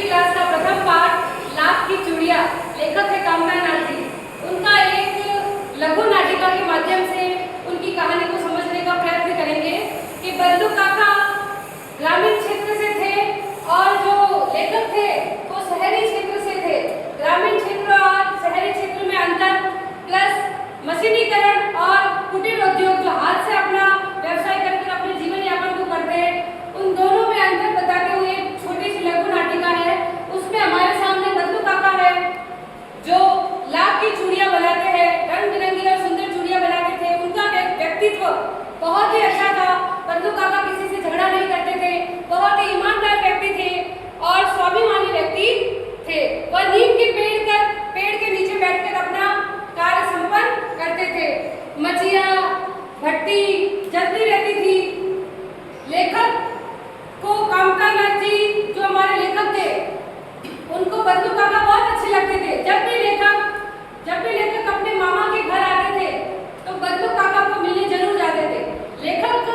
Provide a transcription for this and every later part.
Class का प्रथम पाठ लाख की चूड़िया, लेखक है कामता नाथ जी। उनका एक लघु नाटिका के माध्यम से उनकी कहानी को समझने का प्रयत्न करेंगे कि बल्लू काका ग्रामीण क्षेत्र से थे और जो लेखक थे वो शहरी क्षेत्र से थे। ग्रामीण क्षेत्र और शहरी क्षेत्र में अंतर प्लस मशीनीकरण और कुटीर उद्योग जो हाथ से अपना व्यवसाय करके अपने जीवन यापन को करते हैं, उन दोनों में अंतर बताते हुए छोटी सी लघु नाटिका है। उसमें हमारे सामने बल्लू काका है जो लाख की चूड़ियां बनाते हैं, रंग बिरंगी और सुंदर चूड़ियां बनाते थे। उनका व्यक्तित्व बहुत ही अच्छा था। बल्लू काका किसी से झगड़ा नहीं करते थे, बहुत ही ईमानदार व्यक्ति थे और स्वाभिमानी व्यक्ति थे। वह नीम के पेड़ के नीचे बैठकर अपना कार्य संपन्न करते थे। मचिया भट्टी जलती रहती थी। लेखक को कामता नाथ जी जो हमारे लेखक थे उनको बल्लू काका बहुत अच्छे लगते थे। जब भी लेखक अपने मामा के घर आते थे तो बल्लू काका को मिलने जरूर जाते थे। लेखक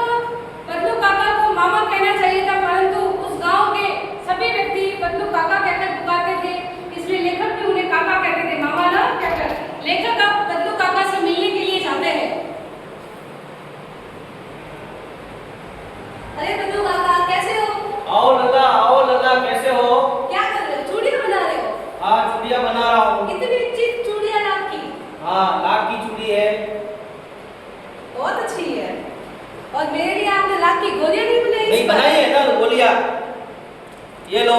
बल्लू काका को मामा कहना चाहिए था, परंतु उस गांव के सभी व्यक्ति बल्लू काका कहकर पुकारते थे, इसलिए लेखक भी उन्हें काका कहते थे, मामा ना कहकर। लेखक अब बल्लू काका से मिलने के लिए जाते हैं। अरे बल्लू काका कैसे हो? आओ लता कैसे हो? क्या कर रहे हो? चूड़ियां बना रहे हो? हाँ चूड़ियां बना रहा हूँ। इतनी अच्छी चूड़ियां लाख की? हाँ लाख की चूड़ी है। बहुत अच्छी है। और मेरे लिए आपने लाख की गोलियां नहीं बनाई? नहीं बनाई है ना गोलियां, ये लो।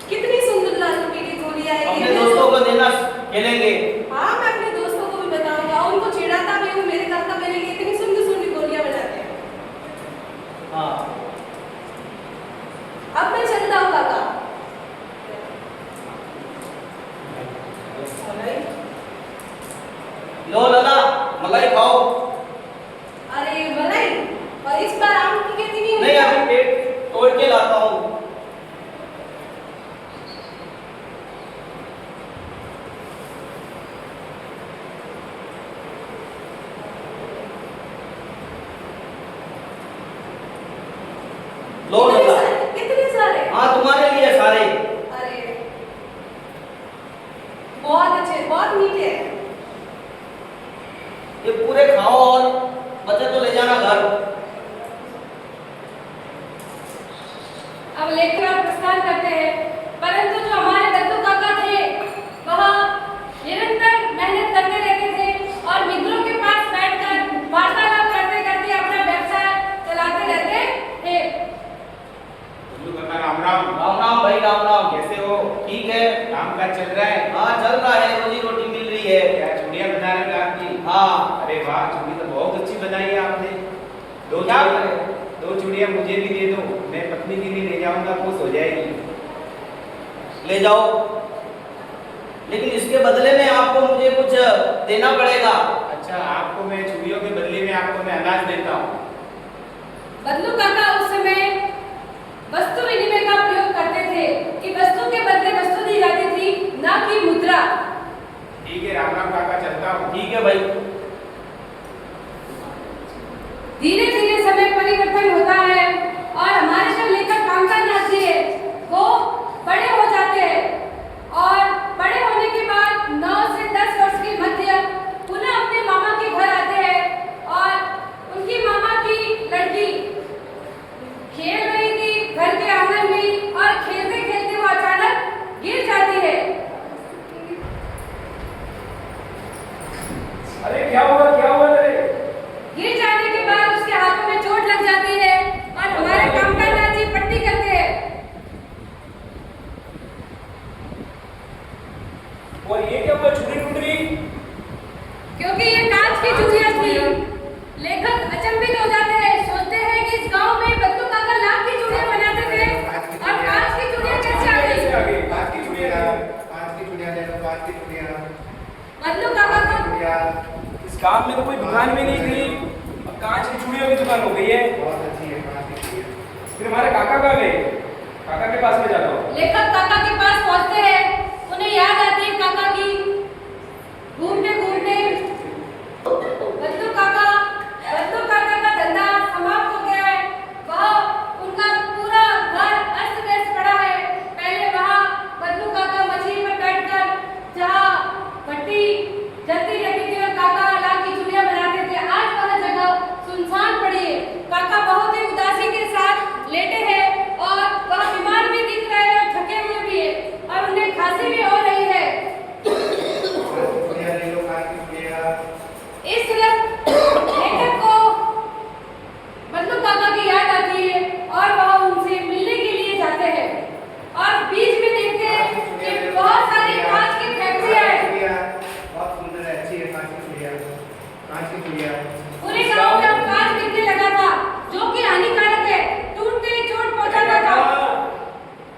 कितनी सुंदर लाख की गोलियां है। अपने दोस्तों को देना, खेलेंगे। हाँ मैं अपने दोस्तों को भी बताऊंगा, उनको चिढ़ाता भी हूँ। मेरे काका मेरे लिए इतनी सुंदर सुंदर गोलियां बनाते हैं। हाँ अब मैं चलता हूँ काका। लो लता मलाई खाओ। अरे मलाई, और इस बार आम की खेती नहीं हुई? नहीं अभी पेट तोड़ के लाता हूँ। लो लता। कितने सारे? हाँ तुम्हारे लिए सारे। अरे बहुत अच्छे, बहुत मीठे हैं। ये पूरे खाओ और बचे तो ले जाना घर। अब लेकर प्रस्थान करते हैं, परंतु जो हमारे बल्लू काका थे वह निरंतर मेहनत करते रहते थे और मित्रों के पास बैठकर वार्तालाप करते करते अपना व्यवसाय चलाते रहते थे। बल्लू काका राम राम। राम राम भाई राम राम। कैसे हो? ठीक है। काम काज चल रहा है? हाँ चल रहा है, रोजी रोटी मिल रही है। क्या चूड़ियां बना रहे हो लाख की? हाँ। अरे वाह, चूड़ी तो बहुत अच्छी बनाई है आपने। क्या करें? दो चूड़ियां मुझे भी दे दो, मैं पत्नी के लिए ले जाऊंगा, खुश हो जाएगी। ले जाओ, लेकिन इसके बदले में आपको मुझे कुछ देना पड़ेगा। अच्छा, आपको मैं चूड़ियों के बदले में आपको मैं अनाज देता हूँ। बल्लू काका उस समय वस्तु विनिमय का प्रयोग करते थे कि वस्तु के बदले वस्तु दी जाती थी, ना कि मुद्रा। ठीक है राम राम काका, चलता हूँ। ठीक है भाई। धीरे धीरे समय परिवर्तन होता है और हमारे जो लेखक कामता नाथ जी है वो बड़े हो जाते हैं और बड़े होने के बाद 9 से 10 वर्ष के मध्य पुनः अपने मामा के घर आते हैं और उनकी मामा की लड़की खेल रही थी घर के आंगन में और खेलते खेलते वो अचानक गिर जाती है। अरे क्या हुआ तेरे? गिर जाने के बाद उसके हाथों में चोट लग जाती है और हमारे कामता नाथ जी पट्टी करते हैं। और ये क्या हुआ, चूड़ी टूट गई? क्योंकि ये कांच की चूड़ियां थी। लेखक अचंभित हो जाते हैं, सोचते हैं कि इस गांव में बल्लू काका लाख की चूड़ियां बनाते थे और कांच की चूड़ियां कैसे आ गई? कांच की चूड़ियां ले लो, कांच की चूड़ियां। बल्लू काका को इस गांव में तो कोई दुकान भी नहीं थी, अब कांच की चूड़ियों की दुकान हो गई है। बहुत अच्छी है कांच की चूड़ियां। फिर हमारे काका कहाँ गए? काका के पास में जाता हूँ। लेखक काका के पास पहुंचते हैं, उन्हें याद आती है काका की। घूमते घूमते बल्लू काका का धंधा समाप्त हो गया है। वह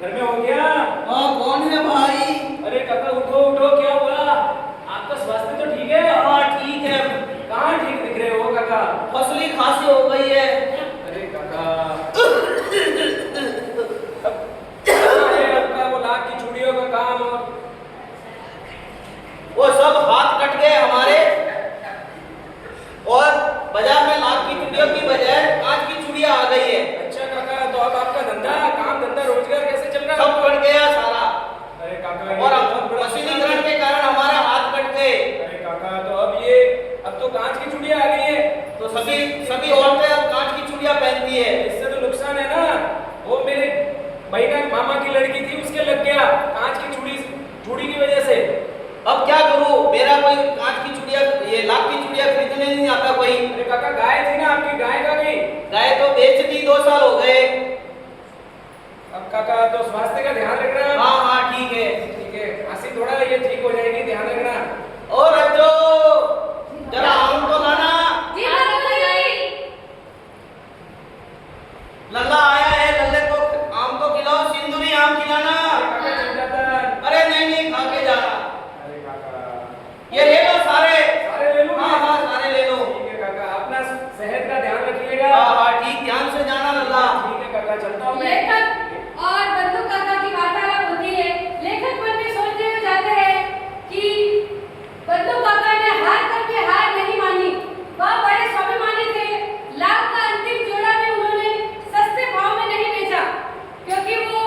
घर में हो गया? हाँ कौन है भाई? अरे काका उठो उठो, क्या हुआ? आपका स्वास्थ्य तो ठीक है? हाँ ठीक है। कहाँ ठीक दिख रहे हो काका? फसली खांसी हो गई है। अरे काका कहाँ है आपका वो लाख की चूड़ियों का काम? वो सब हाथ कट गए हमारे, और बाजार में लाख की चूड़ियों की बजाय कांच की चूड़ियां आ गई है। अच्छा काका, तो अब आपका धंधा, काम धंधा, रोजगार कैसे चल रहा है? सब कट गया सारा, अरे काका ये और तो अब बहुत बड़ा मशीनीकरण के कारण हमारे हाथ कट गए। अरे काका, तो अब तो कांच की चूड़ियां आ गई है, तो सभी औरतें अब कांच की चूड़ियां पहनती है। इससे तो नुकसान है ना। वो मेरे भाई का मामा की लड़की थी, उसके लग गया कांच की चूड़ी की वजह से। अब क्या करूं? मेरा कोई कांच की चूड़ियां, ये लाख की चूड़ियां खरीदने नहीं आता कोई। अरे काका गाय थी ना आपकी, गाय का गई? गाय तो बेच दी, 2 साल हो गए। अब काका तो स्वास्थ्य का ध्यान रखना। हाँ हाँ ठीक है। ठीक है, खांसी थोड़ा ये ठीक हो जाएगी, ध्यान रखना। और बच्चों जरा आम तो लाना। जी बाबूजी। लल्ला आया है, लल्ले को आम तो खिलाओ, सिंदूरी आम खिलाना। काका चल जाता है। अरे नहीं नहीं, खा के जाना। अरे काका ये ले लो सारे। सारे ले लूं? हाँ हाँ सारे ले लो। ठीक है काका, अपना सेहत का ध्यान रखिएगा। हाँ हाँ ठीक, ध्यान से जाना लल्ला। ठीक है काका, चलता हूँ मैं। लेखक और बंधु काका की वार्तालाप होती है। लेखक मन में सोचते हुए जाते हैं कि बंधु काका ने हार करके हार नहीं मानी। वह बड़े स्वाभिमानी थे। लाख का अंतिम जोड़ा भी उन्होंने सस्ते भाव में नहीं बेचा, क्योंकि वो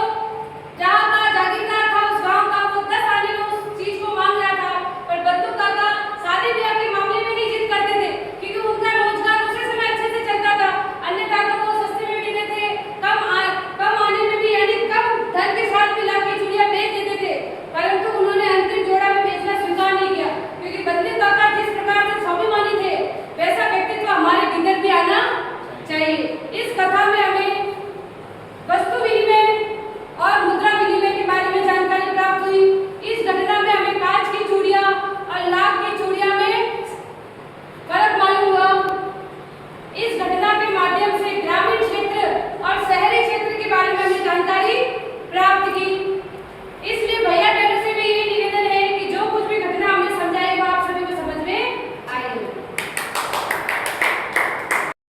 जहाँ का जागीरदार था, उस गांव का, वो 10 आने में उस चीज को मांग रहा था। पर बंधु काका शादी ब्याह के मामले में नहीं जिद करते थे, क्योंकि उनका रोजगार उसी समय अच्छे से चलता था। अन्यथा तो वो सस्ते में भी देते, कम आने में भी, यानी कम धन के साथ भी लाख की चूड़ियां बेच देते थे। परंतु उन्होंने अंतिम जोड़ा में बेचना स्वीकार नहीं किया, क्योंकि बंधु काका जिस प्रकार से स्वाभिमानी थे, वैसा व्यक्तित्व हमारे भीतर भी आना चाहिए। इस कथा में